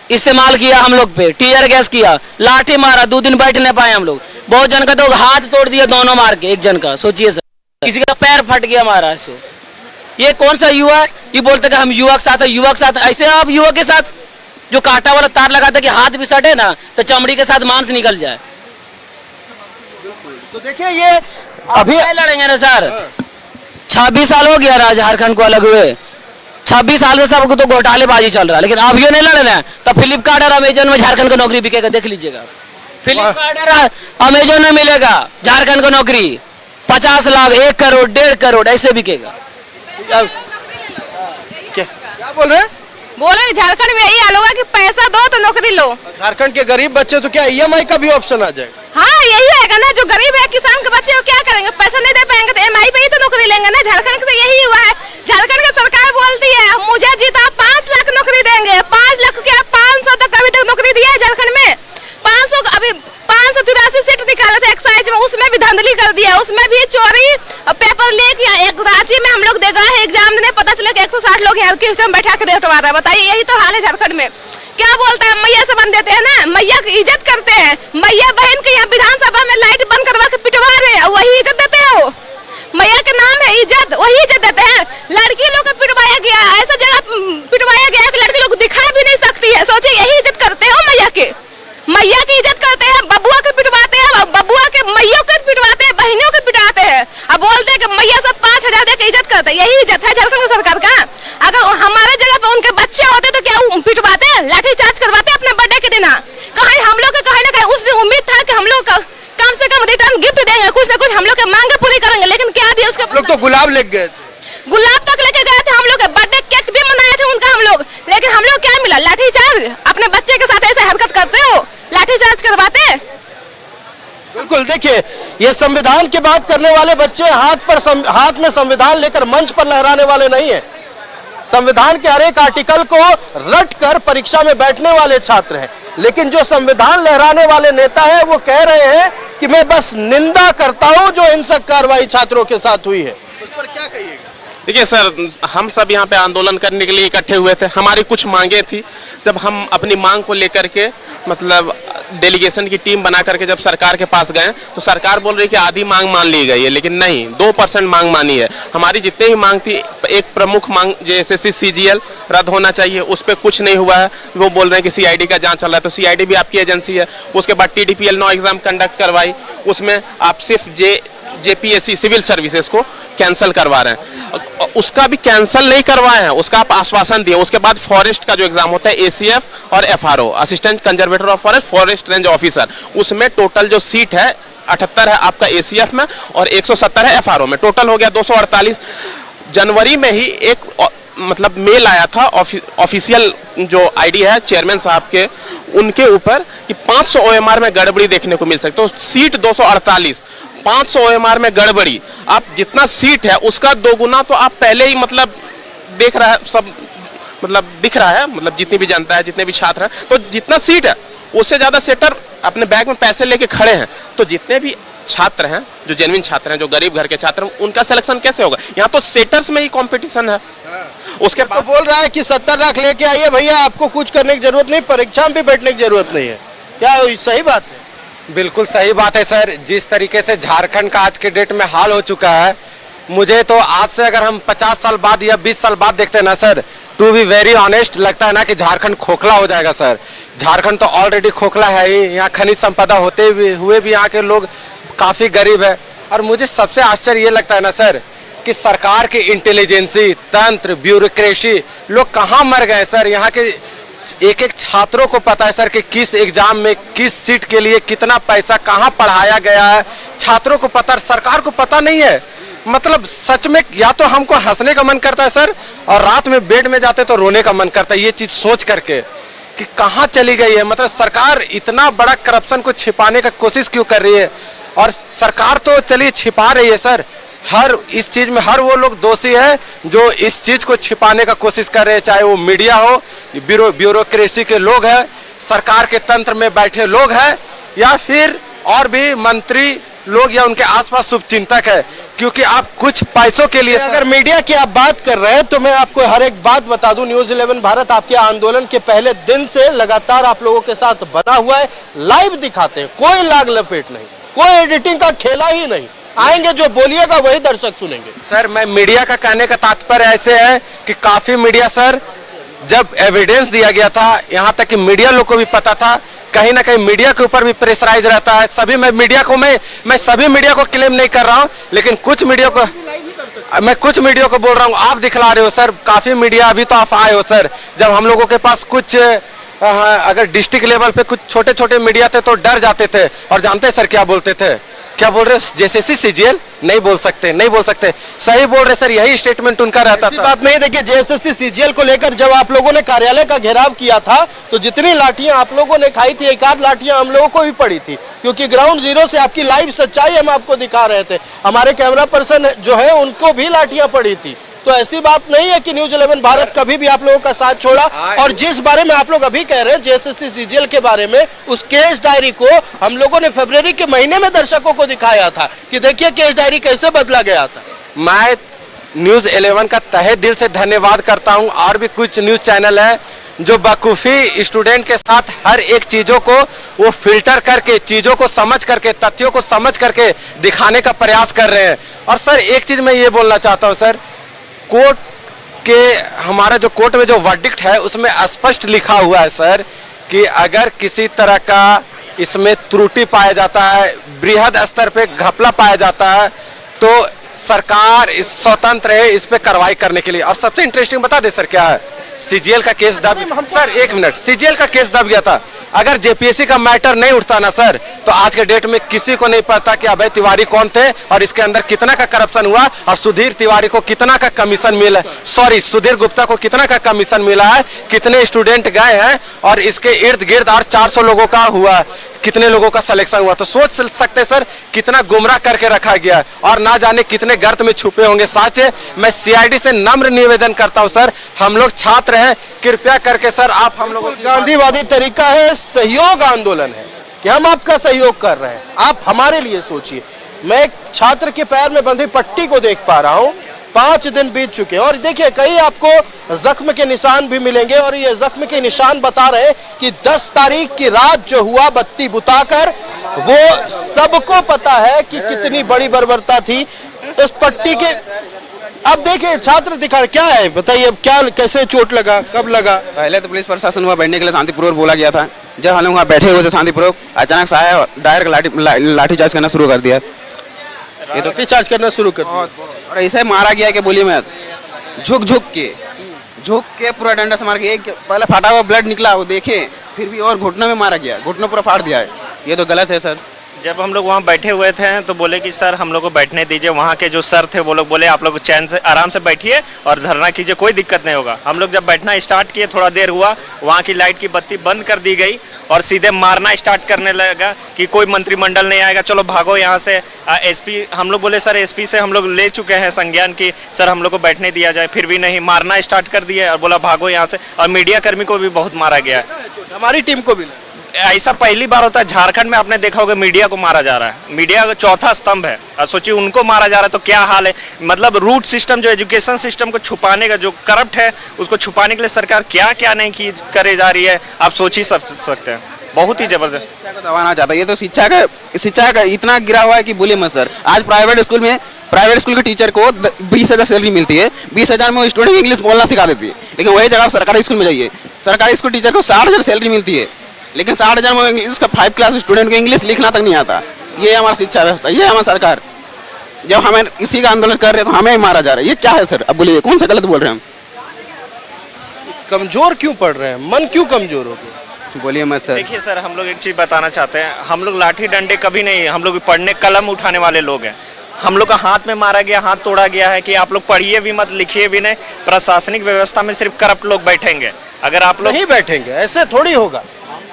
इस्तेमाल किया हम लोग पे, टीयर गैस किया, लाठी मारा, 2 दिन बैठ नहीं पाए हम लोग। बहुत जन का तो हाथ तोड़ दिया दोनों मार के, एक जन का, सोचिए सर, किसी का पैर फट गया हमारा। ये कौन सा युवा है? ये बोलते कि हम युवा के साथ है, युवा के साथ। ऐसे आप युवा के साथ जो कांटा वाला तार लगाते कि हाथ भी सटे ना तो चमड़ी के साथ मांस निकल जाए। तो देखिए, ये अभी लड़ेंगे ना सर, 26 साल हो गया झारखंड को अलग हुए, 26 साल से सबको तो घोटालेबाजी चल रहा है, लेकिन अब ये नहीं लड़ रहे हैं तो फ्लिपकार्ट और अमेजन में झारखंड की नौकरी बिकेगा, देख लीजिएगा। फ्लिपकार्ट अमेजोन में मिलेगा झारखंड को नौकरी 50 लाख 1 करोड़ 1.5 करोड़ ऐसे बिकेगा। क्या बोल रहे हैं? बोले झारखंड में यही हाल होगा कि पैसा दो तो नौकरी लो। झारखंड के गरीब बच्चे तो क्या EMI का भी ऑप्शन आ जाएगा? हाँ यही है ना, जो गरीब है किसान के बच्चे वो क्या करेंगे, पैसा नहीं दे पाएंगे तो EMI पे ही तो नौकरी लेंगे ना। झारखंड का यही हुआ है। झारखंड की सरकार बोलती है मुझे जीता 5 लाख नौकरी देंगे, 5 लाख क्या 500 तक अभी तक नौकरी दिया है झारखंड में। 500 अभी 583 सीट निकाले थे एक्साइज में, उसमें भी धांधली कर दिया, उसमें भी चोरी पेपर लीक। एक रांची में हम लोग देगा है एग्जाम देने, पता चला कि 160 लोग यहाँ के बैठा के रेटवा रहा है। बताइए यही तो हाल है झारखंड में। क्या बोलता है मैया से बन देते हैं ना, मैया की इज्जत करते हैं। मैया बहन के यहाँ विधानसभा में लाइट बंद करवा के पिटवा रहे हैं, वही इज्जत देते हैं। वो मैया के नाम है इज्जत, वही इज्जत देते हैं। लड़की लोग को पिटवाया गया, ऐसा जगह पिटवाया गया कि लड़की लोग दिखा भी नहीं सकती है। सोचिए यही इज्जत करते हो मैया के, मैया की इज्जत करते हैं। बबुआ के पिटवाते हैं, बबुआ के मैयों के पिटवाते हैं, बहनों के पिटवाते हैं। अब बोलते हैं कि मैया सब 5000 दे के इज्जत करते हैं। यही इज्जत है झारखंड सरकार का। अगर हमारे जगह पे उनके बच्चे होते तो क्या पिटवाते, लाठी चार्ज करवाते अपने बर्थडे के दिन? कहीं हम लोग कहीं ना कहीं उस दिन उम्मीद था कि हम लोग कम से कम रिटर्न गिफ्ट देंगे, कुछ ना कुछ हम लोग के मांगे पूरी करेंगे। लेकिन क्या दिया उसके लोग तो गुलाब लेके गए, गुलाब तक लेके गए थे हम लोग, बर्थडे केक भी मनाए थे उनका हम लोग। लेकिन हम लोग क्या मिला, लाठी चार्ज। अपने बच्चे के साथ ऐसे हरकत करते हो, लाठी चार्ज करवाते। बिल्कुल। देखिए ये संविधान की बात करने वाले बच्चे हाथ में संविधान लेकर मंच पर लहराने वाले नहीं है। संविधान के हर एक आर्टिकल को रट कर परीक्षा में बैठने वाले छात्र हैं। लेकिन जो संविधान लहराने वाले नेता है वो कह रहे हैं कि मैं बस निंदा करता हूं जो हिंसक कार्रवाई छात्रों के साथ हुई है। उस पर क्या कहिएगा? देखिए सर, हम सब यहाँ पे आंदोलन करने के लिए इकट्ठे हुए थे। हमारी कुछ मांगे थी। जब हम अपनी मांग को लेकर के मतलब डेलीगेशन की टीम बना करके जब सरकार के पास गए तो सरकार बोल रही कि आधी मांग मान ली गई है, लेकिन नहीं, 2% मांग मानी है। हमारी जितनी ही मांग थी, एक प्रमुख मांग जो SSC CGL रद्द होना चाहिए, उस पर कुछ नहीं हुआ है। वो बोल रहे हैं कि CID का जांच चल रहा है, तो CID भी आपकी एजेंसी है। उसके बाद TDPL 9 एग्जाम कंडक्ट करवाई, उसमें आप सिर्फ JPSC सिविल सर्विसेज को कैंसिल करवा रहे हैं। उसका भी कैंसिल नहीं करवाए हैं, उसका आप आश्वासन दिए। उसके बाद फॉरेस्ट का जो एग्जाम होता है ACF और FRO assistant conservator of forest range officer, उसमें टोटल जो सीट है 78 है आपका ACF में और 170 है FRO में, टोटल हो गया 248। जनवरी में ही एक मतलब मेल आया था ऑफिशियल जो ID है चेयरमैन साहब के, उनके ऊपर कि 500 OMR में गड़बड़ी देखने को मिल सकती है। तो सीट 248, 500 OMR में गड़बड़ी, आप जितना सीट है उसका 2 गुना तो आप पहले ही मतलब देख रहा है, सब मतलब दिख रहा है, मतलब जितनी भी जनता है, जितने भी छात्र हैं, तो जितना सीट है उससे ज्यादा सेटर अपने बैग में पैसे लेके खड़े हैं। तो जितने भी छात्र हैं, जो जेन्युइन छात्र हैं, जो गरीब घर के छात्र हैं, उनका सिलेक्शन कैसे होगा? यहाँ तो सेटर्स में ही कंपटीशन है। उसके बाद बोल रहा है कि 70 लाख लेके आइए भैया, आपको कुछ करने की जरूरत नहीं, परीक्षा में भी बैठने की जरूरत नहीं है। क्या सही बात है? बिल्कुल सही बात है सर। जिस तरीके से झारखंड का आज के डेट में हाल हो चुका है, मुझे तो आज से अगर हम 50 साल बाद या 20 साल बाद देखते हैं ना sir, to be very honest, लगता है ना कि झारखंड खोखला हो जाएगा सर। झारखंड तो ऑलरेडी खोखला है ही, यहाँ खनिज संपदा होते हुए भी यहाँ के लोग काफ़ी गरीब है। और मुझे सबसे आश्चर्य ये लगता है ना सर कि सरकार की इंटेलिजेंसी, तंत्र, ब्यूरोक्रेसी, लोग कहाँ मर गए सर। यहाँ के एक एक छात्रों को पता है सर कि किस एग्जाम में किस सीट के लिए कितना पैसा कहाँ पढ़ाया गया है, छात्रों को पता, सरकार को पता नहीं है। मतलब सच में या तो हमको हंसने का मन करता है सर, और रात में बेड में जाते तो रोने का मन करता है ये चीज सोच करके कि कहाँ चली गई है। मतलब सरकार इतना बड़ा करप्शन को छिपाने का कोशिश क्यों कर रही है? और सरकार तो चलिए छिपा रही है सर, हर इस चीज में हर वो लोग दोषी है जो इस चीज को छिपाने का कोशिश कर रहे हैं, चाहे वो मीडिया हो, ब्यूरोक्रेसी के लोग हैं, सरकार के तंत्र में बैठे लोग हैं, या फिर और भी मंत्री लोग या उनके आसपास शुभचिंतक है। क्योंकि आप कुछ पैसों के लिए अगर मीडिया की आप बात कर रहे हैं तो मैं आपको हर एक बात बता दूं, न्यूज़ 11 भारत आपके आंदोलन के पहले दिन से लगातार आप लोगों के साथ बना हुआ है, लाइव दिखाते हैं, कोई लाग लपेट नहीं, कोई एडिटिंग का खेला ही नहीं। आएंगे जो बोलिएगा वही दर्शक सुनेंगे। सर मैं मीडिया का कहने का तात्पर्य ऐसे है कि काफी मीडिया सर, जब एविडेंस दिया गया था, यहाँ तक कि मीडिया लोग को भी पता था, कहीं ना कहीं मीडिया के ऊपर भी प्रेशराइज रहता है। सभी मैं सभी मीडिया को क्लेम नहीं कर रहा हूँ, लेकिन कुछ मीडिया को मैं कुछ मीडिया को बोल रहा हूँ, आप दिखला रहे हो सर। काफी मीडिया अभी तो आप आए हो सर, जब हम लोगों के पास कुछ अगर डिस्ट्रिक्ट लेवल पे कुछ छोटे छोटे मीडिया थे तो डर जाते थे। और जानते हैं सर क्या बोलते थे? क्या बोल रहे? जेसीसी सीजीएल नहीं बोल सकते, नहीं बोल सकते। सही बोल रहे सर, यही स्टेटमेंट उनका रहता था। बात नहीं, देखिए जेएसएससी सीजीएल को लेकर जब आप लोगों ने कार्यालय का घेराव किया था तो जितनी लाठियां आप लोगों ने खाई थी, एक आध लाठियां हम लोगों को भी पड़ी थी, क्योंकि ग्राउंड जीरो से आपकी लाइव सच्चाई हम आपको दिखा रहे थे। हमारे कैमरा पर्सन जो है उनको भी लाठियां पड़ी थी। तो ऐसी बात नहीं है कि न्यूज 11 भारत कभी भी आप लोगों का साथ छोड़ा। और जिस बारे में आप लोग अभी कह रहे हैं जेएसएससी सीजीएल के बारे में, उस केस डायरी को हम लोगों ने फरवरी के महीने में दर्शकों को दिखाया था कि देखिए केस डायरी कैसे बदला गया था। मैं न्यूज 11 का तहे दिल से धन्यवाद करता हूं। और भी कुछ न्यूज चैनल है जो बखूबी स्टूडेंट के साथ हर एक चीजों को वो फिल्टर करके, चीजों को समझ करके, तथ्यों को समझ करके दिखाने का प्रयास कर रहे हैं। और सर एक चीज मैं ये बोलना चाहता हूं सर, कोर्ट के हमारा जो कोर्ट में जो वर्डिक्ट है उसमें स्पष्ट लिखा हुआ है सर कि अगर किसी तरह का इसमें त्रुटि पाया जाता है, बृहद स्तर पे घपला पाया जाता है, तो सरकार इस स्वतंत्र है इस पे कार्रवाई करने के लिए। और सबसे इंटरेस्टिंग बता दे सर क्या है, सीजीएल का केस दब, सर एक मिनट, सीजीएल का केस दब गया था। अगर जेपीएससी का मैटर नहीं उठता ना सर, तो आज के डेट में किसी को नहीं पता कि अभय तिवारी कौन थे और इसके अंदर कितना का करप्शन हुआ और सुधीर तिवारी को कितना का कमीशन मिला, सॉरी सुधीर गुप्ता को कितना का कमीशन मिला है, कितने स्टूडेंट गए हैं और इसके इर्द गिर्द और 400 लोगों का हुआ, कितने लोगों का सिलेक्शन हुआ। तो सोच सकते सर कितना गुमराह करके रखा गया और ना जाने कितने गर्त में छुपे होंगे। सच मैं सीआईडी से नम्र निवेदन करता हूं सर, हम लोग छात्र हैं, कृपया करके सर आप हम लोगों गांधीवादी तरीका है, सहयोग आंदोलन है कि हम आपका सहयोग कर रहे हैं, आप हमारे लिए सोचिए। मैं एक छात्र के पैर में बंधी पट्टी को देख पा रहा हूं, 5 दिन बीत चुके हैं और देखिए कहीं आपको जख्म के निशान भी मिलेंगे। और ये जख्म के निशान बता रहे हैं कि 10 तारीख की रात जो हुआ बत्ती बुताकर, वो सबको पता है कि कितनी बड़ी बर्बरता थी इस पट्टी के। अब देखिए छात्र दिखा, क्या है बताइए, अब क्या कैसे चोट लगा, कब लगा? पहले तो पुलिस प्रशासन वहाँ बैठने के लिए शांतिपूर्वक बोला गया था। जब हम लोग वहाँ बैठे हुए थे शांतिपूर्वक, अचानक से आया डायरेक्ट लाठीचार्ज करना शुरू कर दिया। ये तो लाठीचार्ज करना शुरू कर दिया और ऐसे मारा गया कि बोलिए मैं झुक के पूरा डंडा से मार के, एक पहले फाटा हुआ ब्लड निकला वो देखे, फिर भी और घुटने में मारा गया, घुटना पूरा फाड़ दिया है। ये तो गलत है सर। जब हम लोग वहाँ बैठे हुए थे तो बोले कि सर हम लोग को बैठने दीजिए। वहाँ के जो सर थे वो लोग बोले आप लोग चैन से आराम से बैठिए और धरना कीजिए, कोई दिक्कत नहीं होगा। हम लोग जब बैठना स्टार्ट किए, थोड़ा देर हुआ, वहाँ की लाइट की बत्ती बंद कर दी गई और सीधे मारना स्टार्ट करने लगा कि कोई मंत्रिमंडल नहीं आएगा, चलो भागो यहाँ से। एसपी, हम लोग बोले सर एसपी से हम लोग ले चुके हैं संज्ञान की सर हम लोग को बैठने दिया जाए, फिर भी नहीं, मारना स्टार्ट कर दिया और बोला भागो यहाँ से। और मीडिया कर्मी को भी बहुत मारा गया, हमारी टीम को भी। ऐसा पहली बार होता है झारखंड में, आपने देखा होगा मीडिया को मारा जा रहा है। मीडिया का चौथा स्तंभ है और सोचिए उनको मारा जा रहा है तो क्या हाल है। मतलब रूट सिस्टम जो एजुकेशन सिस्टम को छुपाने का, जो करप्ट है उसको छुपाने के लिए सरकार क्या क्या नहीं की करे जा रही है, आप सोच ही सकते हैं। बहुत ही जबरदस्त शिक्षा को दबाना चाहता है। ये तो शिक्षा का इतना गिरा हुआ है कि बोलिए मत सर। आज प्राइवेट स्कूल के टीचर को 20,000 सैलरी मिलती है, 20,000 में वो स्टूडेंट को इंग्लिश बोलना सिखा देती है। लेकिन वही जगह सरकारी स्कूल में जाइए, सरकारी स्कूल टीचर को 60,000 सैलरी मिलती है, लेकिन 60,000 में इंग्लिश का 5 क्लास स्टूडेंट को इंग्लिश लिखना तक नहीं आता। ये हमारा शिक्षा व्यवस्था, ये हमारी सरकार। जब हमें इसी का आंदोलन कर रहे हैं तो हमें मारा जा रहा है, ये क्या है सर? अब बोलिए कौन सा गलत बोल रहे हैं हम? कमजोर क्यों पड़ रहे हैं, मन क्यों कमजोर हो गया? बोलिए मत सर। देखिए सर, हम लोग एक चीज बताना चाहते हैं, हम लोग लाठी डंडे कभी नहीं, हम लोग पढ़ने कलम उठाने वाले लोग हैं। हम लोग का हाथ में मारा गया, हाथ तोड़ा गया है कि आप लोग पढ़िए भी मत, लिखिए भी नहीं। प्रशासनिक व्यवस्था में सिर्फ करप्ट लोग बैठेंगे। अगर आप लोग नहीं बैठेंगे, ऐसे थोड़ी होगा,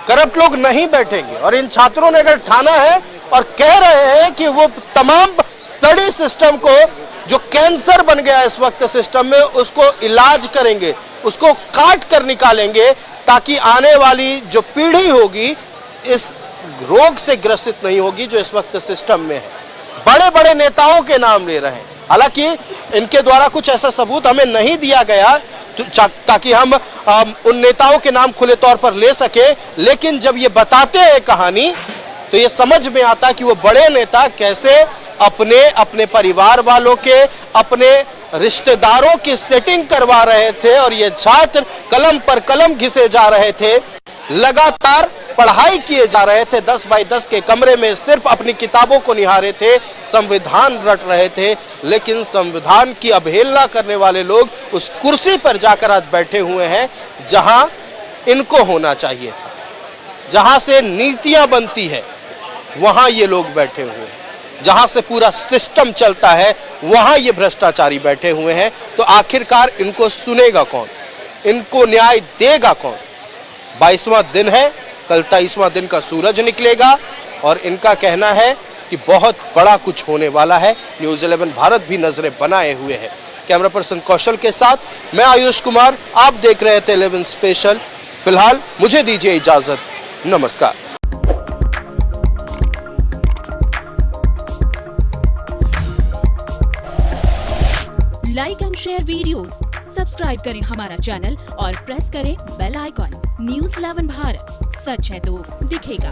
करप्ट लोग नहीं बैठेंगे। और इन छात्रों ने अगर ठाना है और कह रहे हैं कि वो तमाम सड़ी सिस्टम को, जो कैंसर बन गया इस वक्त सिस्टम में, उसको इलाज करेंगे, उसको काट कर निकालेंगे ताकि आने वाली जो पीढ़ी होगी इस रोग से ग्रसित नहीं होगी जो इस वक्त सिस्टम में है। बड़े बड़े नेताओं के नाम ले रहे हैं, हालांकि इनके द्वारा कुछ ऐसा सबूत हमें नहीं दिया गया ताकि हम उन नेताओं के नाम खुले तौर पर ले सके। लेकिन जब ये बताते हैं कहानी तो ये समझ में आता है कि वो बड़े नेता कैसे अपने परिवार वालों के, अपने रिश्तेदारों की सेटिंग करवा रहे थे और ये छात्र कलम पर कलम घिसे जा रहे थे, लगातार पढ़ाई किए जा रहे थे, 10 बाई 10 के कमरे में सिर्फ अपनी किताबों को निहारे थे, संविधान रट रहे थे। लेकिन संविधान की अवहेलना करने वाले लोग उस कुर्सी पर जाकर आज बैठे हुए हैं जहां इनको होना चाहिए था। जहां से नीतियां बनती है वहां ये लोग बैठे हुए हैं, जहां से पूरा सिस्टम चलता है वहां ये भ्रष्टाचारी बैठे हुए हैं। तो आखिरकार इनको सुनेगा कौन, इनको न्याय देगा कौन? 22वां दिन है, कल 23वां दिन का सूरज निकलेगा और इनका कहना है कि बहुत बड़ा कुछ होने वाला है। न्यूज़ 11 भारत भी नजरें बनाए हुए है। कैमरा पर्सन कौशल के साथ मैं आयुष कुमार, आप देख रहे थे 11 स्पेशल। फिलहाल मुझे दीजिए इजाजत, नमस्कार। Like and share videos, subscribe करें हमारा चैनल और प्रेस करें बेल आइकॉन। न्यूज़ 11 भारत, सच है तो दिखेगा।